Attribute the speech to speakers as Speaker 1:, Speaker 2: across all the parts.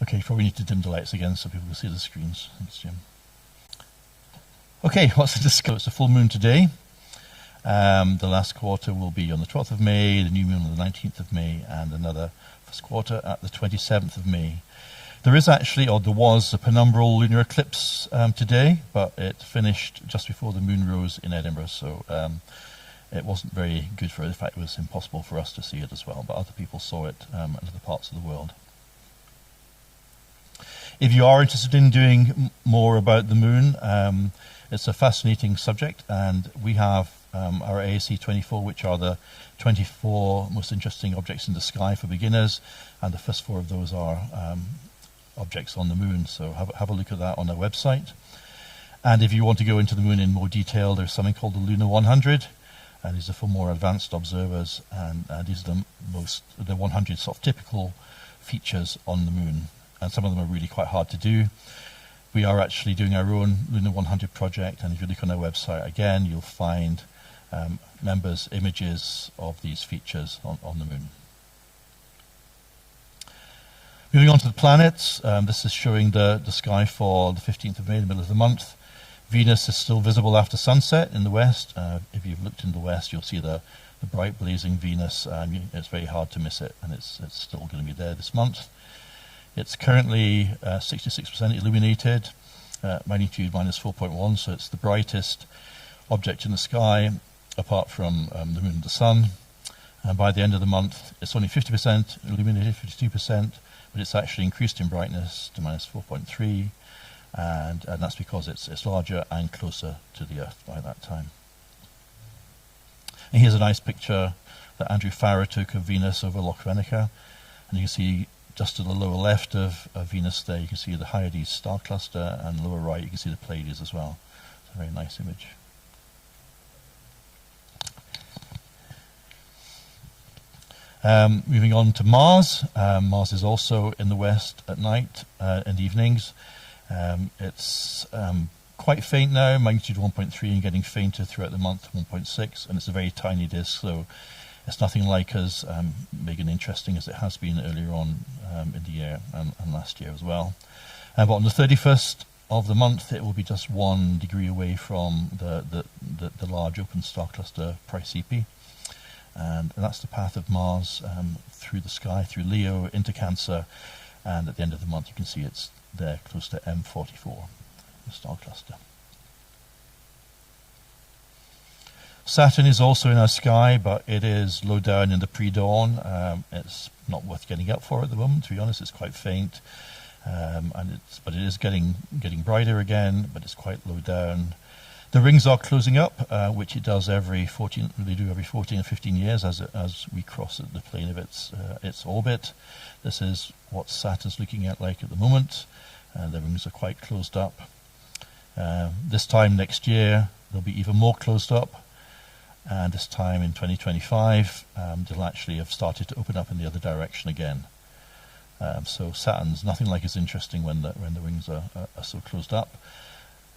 Speaker 1: Okay, probably need to dim the lights again so people can see the screens. Thanks, Jim. Okay, what's to discuss? It's a full moon today. The last quarter will be on the 12th of May, the new moon on the 19th of May, and another first quarter at the 27th of May. There is actually, or there was, a penumbral lunar eclipse today, but it finished just before the moon rose in Edinburgh, so it wasn't very good for it. In fact, it was impossible for us to see it as well, but other people saw it in other parts of the world. If you are interested in doing more about the moon, it's a fascinating subject, and we have our ASC 24, which are the 24 most interesting objects in the sky for beginners, and the first 4 of those are objects on the moon, so have a look at that on our website. And if you want to go into the moon in more detail, there's something called the Lunar 100, and these are for more advanced observers, and these are the 100 sort of typical features on the moon, and some of them are really quite hard to do. We are actually doing our own Lunar 100 project, and if you look on our website again, you'll find members' images of these features on the moon. Moving on to the planets, this is showing the sky for the 15th of May, the middle of the month. Venus is still visible after sunset in the west. If you've looked in the west, you'll see the bright blazing Venus. It's very hard to miss it, and it's still going to be there this month. It's currently 66% illuminated, magnitude minus 4.1, so it's the brightest object in the sky, apart from the moon and the sun. And by the end of the month, it's only 50% illuminated, 52%, but it's actually increased in brightness to minus 4.3, and that's because it's larger and closer to the Earth by that time. And here's a nice picture that Andrew Farrer took of Venus over Loch Veneca, and you can see just to the lower left of Venus there, you can see the Hyades star cluster, and lower right you can see the Pleiades as well. It's a very nice image. Moving on to Mars. Mars is also in the west at night and evenings. It's quite faint now, magnitude 1.3, and getting fainter throughout the month, 1.6, and it's a very tiny disk, so it's nothing like as big and interesting as it has been earlier on in the year and last year as well. But on the 31st of the month, it will be just 1 degree away from the large open star cluster Praesepe. And that's the path of Mars through the sky, through Leo, into Cancer, and at the end of the month you can see it's there close to M44, the star cluster. Saturn is also in our sky, but it is low down in the pre-dawn. It's not worth getting up for at the moment, to be honest. It's quite faint, but it is getting brighter again, but it's quite low down. The rings are closing up, which it does every 14 or 15 years as we cross the plane of its orbit. This is what Saturn's looking at like at the moment. The rings are quite closed up. This time next year, they'll be even more closed up. And this time in 2025, they'll actually have started to open up in the other direction again. So Saturn's nothing like as interesting when the rings are so closed up.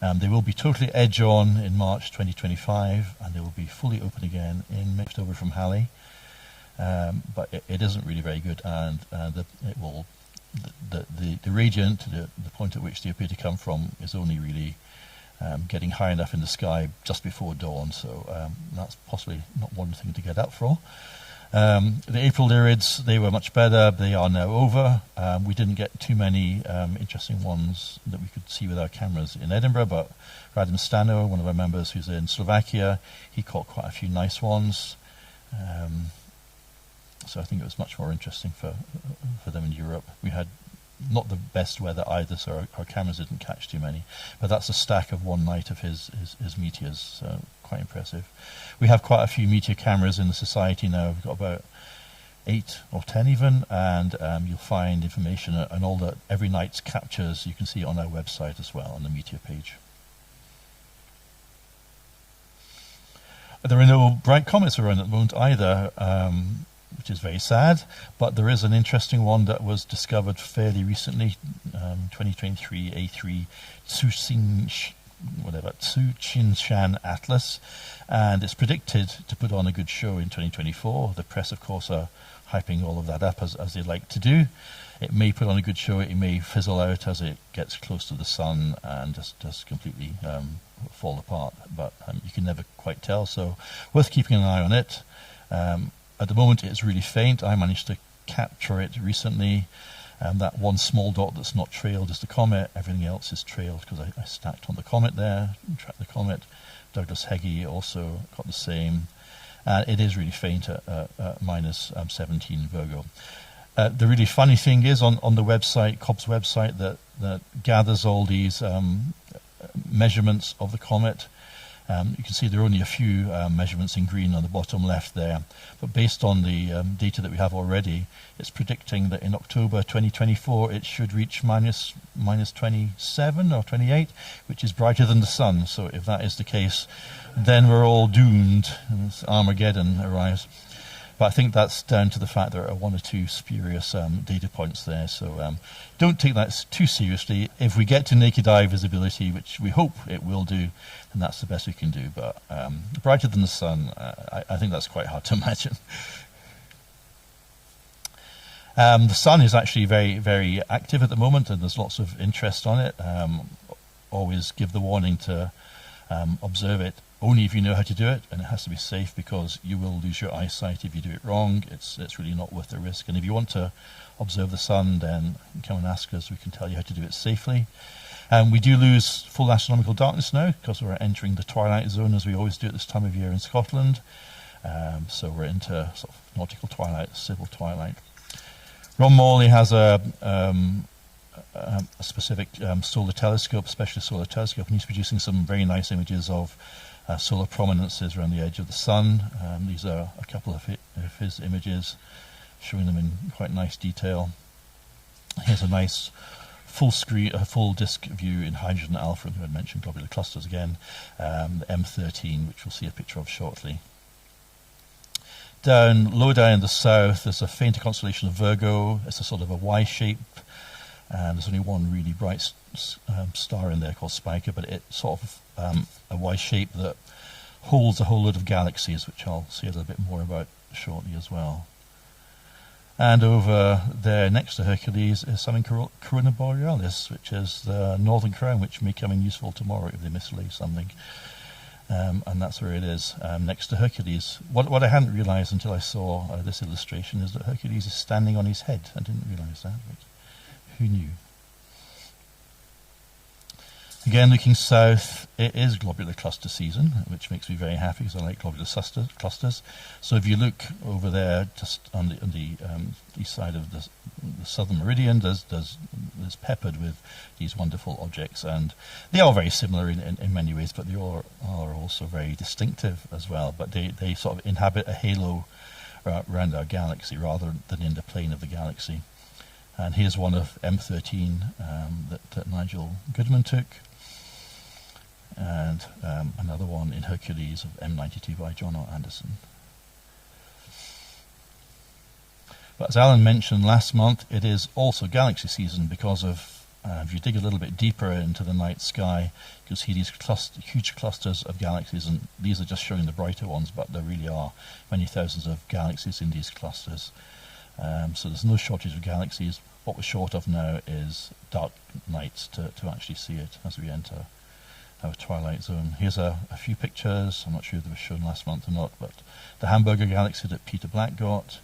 Speaker 1: They will be totally edge-on in March 2025, and they will be fully open again in October from Halley. But it isn't really very good, and the radiant, the point at which they appear to come from, is only really getting high enough in the sky just before dawn, so that's possibly not one thing to get up for. The April Lyrids, they were much better. They are now over. We didn't get too many interesting ones that we could see with our cameras in Edinburgh, but Radim Stano, one of our members who's in Slovakia, he caught quite a few nice ones. So I think it was much more interesting for them in Europe. We had not the best weather either, so our cameras didn't catch too many. But that's a stack of one night of his meteors, so quite impressive. We have quite a few meteor cameras in the society now. We've got about 8 or 10 even, and you'll find information and all that every night's captures you can see on our website as well, on the meteor page. There are no bright comets around at the moment either, which is very sad, but there is an interesting one that was discovered fairly recently, 2023 A3 Tsuchinshan Atlas, and it's predicted to put on a good show in 2024. The press, of course, are hyping all of that up as they like to do. It may put on a good show, it may fizzle out as it gets close to the sun and just completely fall apart, but you can never quite tell, so worth keeping an eye on it. At the moment it's really faint. I managed to capture it recently. That one small dot that's not trailed is the comet. Everything else is trailed because I stacked on the comet there, tracked the comet. Douglas Heggie also got the same. It is really faint at minus 17 Virgo. The really funny thing is on the website, Cobb's website, that gathers all these measurements of the comet. You can see there are only a few measurements in green on the bottom left there, but based on the data that we have already, it's predicting that in October 2024 it should reach minus 27 or 28, which is brighter than the sun. So if that is the case, then we're all doomed and Armageddon arrives. But I think that's down to the fact there are one or two spurious data points there. So don't take that too seriously. If we get to naked eye visibility, which we hope it will do, then that's the best we can do. But brighter than the sun, I think that's quite hard to imagine. The sun is actually very, very active at the moment, and there's lots of interest on it. Always give the warning to observe it only if you know how to do it, and it has to be safe because you will lose your eyesight if you do it wrong. It's really not worth the risk. And if you want to observe the sun, then come and ask us. We can tell you how to do it safely. We do lose full astronomical darkness now because we're entering the twilight zone, as we always do at this time of year in Scotland. So we're into sort of nautical twilight, civil twilight. Ron Morley has a specific solar telescope, specialist solar telescope, and he's producing some very nice images of solar prominences around the edge of the sun. These are a couple of his images, showing them in quite nice detail. Here's a nice full disk view in hydrogen alpha, and I mentioned globular clusters again, the M13, which we'll see a picture of shortly. Low down in the south, there's a fainter constellation of Virgo. It's a sort of a Y shape, and there's only one really bright star in there called Spica, but it's sort of a Y shape that holds a whole load of galaxies, which I'll say a little bit more about shortly as well. And over there next to Hercules is something Corona Borealis, which is the northern crown, which may come in useful tomorrow if they mislay something. And that's where it is, next to Hercules. What I hadn't realized until I saw this illustration is that Hercules is standing on his head. I didn't realize that, but who knew? Again, looking south, it is globular cluster season, which makes me very happy because I like globular clusters. So if you look over there, just on the east side of the southern meridian, there's peppered with these wonderful objects, and they are very similar in many ways, but they are also very distinctive as well. But they sort of inhabit a halo around our galaxy rather than in the plane of the galaxy. And here's one of M13 that Nigel Goodman took. And another one in Hercules of M92 by John R. Anderson. But as Alan mentioned last month, it is also galaxy season because of, if you dig a little bit deeper into the night sky, you'll see these huge clusters of galaxies, and these are just showing the brighter ones, but there really are many thousands of galaxies in these clusters. So there's no shortage of galaxies. What we're short of now is dark nights to actually see it as we enter our twilight zone. Here's a few pictures. I'm not sure if they were shown last month or not, but the Hamburger galaxy that Peter Black got,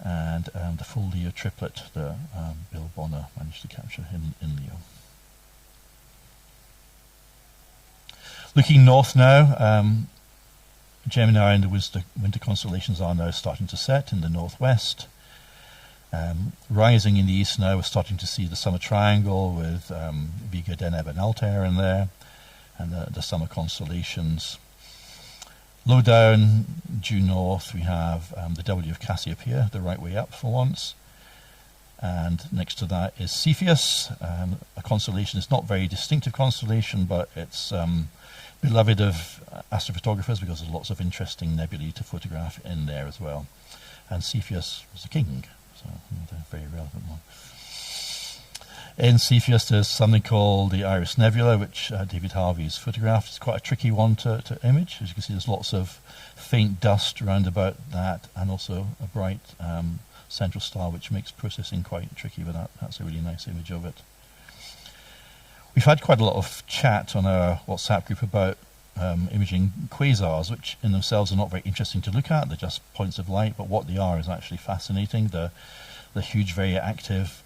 Speaker 1: and the full Leo triplet that Bill Bonner managed to capture in Leo. Looking north now, Gemini and the winter constellations are now starting to set in the northwest. Rising in the east now, we're starting to see the summer triangle with Vega, Deneb and Altair in there, and the summer constellations. Low down, due north, we have the W of Cassiopeia, the right way up for once. And next to that is Cepheus, a constellation. It's not a very distinctive constellation, but it's beloved of astrophotographers because there's lots of interesting nebulae to photograph in there as well. And Cepheus was a king, so a very relevant one. In Cepheus, there's something called the Iris Nebula, which David Harvey's photographed. It's quite a tricky one to image. As you can see, there's lots of faint dust around about that, and also a bright central star, which makes processing quite tricky, but that's a really nice image of it. We've had quite a lot of chat on our WhatsApp group about imaging quasars, which in themselves are not very interesting to look at. They're just points of light, but what they are is actually fascinating. The huge, very active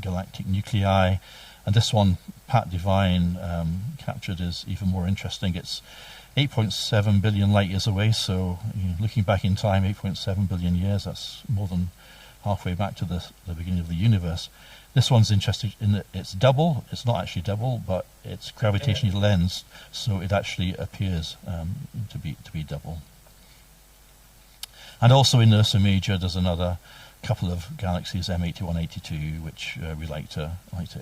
Speaker 1: galactic nuclei. And this one, Pat Devine captured, is even more interesting. It's 8.7 billion light years away, so looking back in time, 8.7 billion years, that's more than halfway back to the beginning of the universe. This one's interesting in that it's double. It's not actually double, but it's gravitationally lensed, so it actually appears to be double. And also in Ursa Major, there's another couple of galaxies, M81, 82, which we like to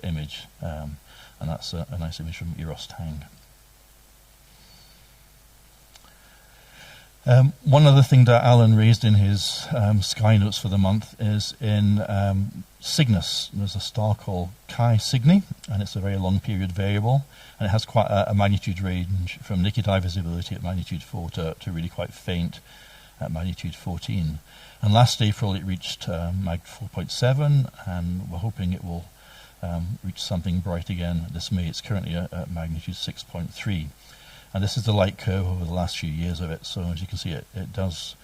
Speaker 1: image, and that's a nice image from Eros Tang. One other thing that Alan raised in his sky notes for the month is in Cygnus. There's a star called Chi Cygni, and it's a very long period variable, and it has quite a magnitude range from naked eye visibility at magnitude 4 to really quite faint at magnitude 14. And last April it reached mag 4.7, and we're hoping it will reach something bright again this May. It's currently at magnitude 6.3. And this is the light curve over the last few years of it. So as you can see, it does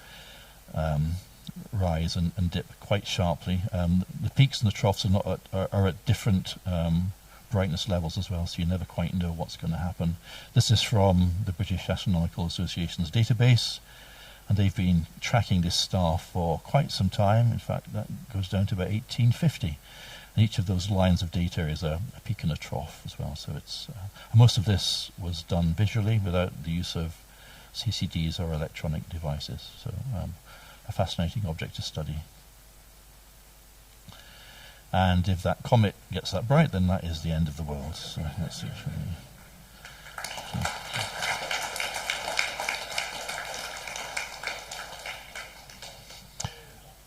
Speaker 1: rise and dip quite sharply. The peaks and the troughs are at different brightness levels as well, so you never quite know what's going to happen. This is from the British Astronomical Association's database, and they've been tracking this star for quite some time. In fact, that goes down to about 1850. And each of those lines of data is a peak and a trough as well. So it's most of this was done visually without the use of CCDs or electronic devices. So a fascinating object to study. And if that comet gets that bright, then that is the end of the world. So that's it.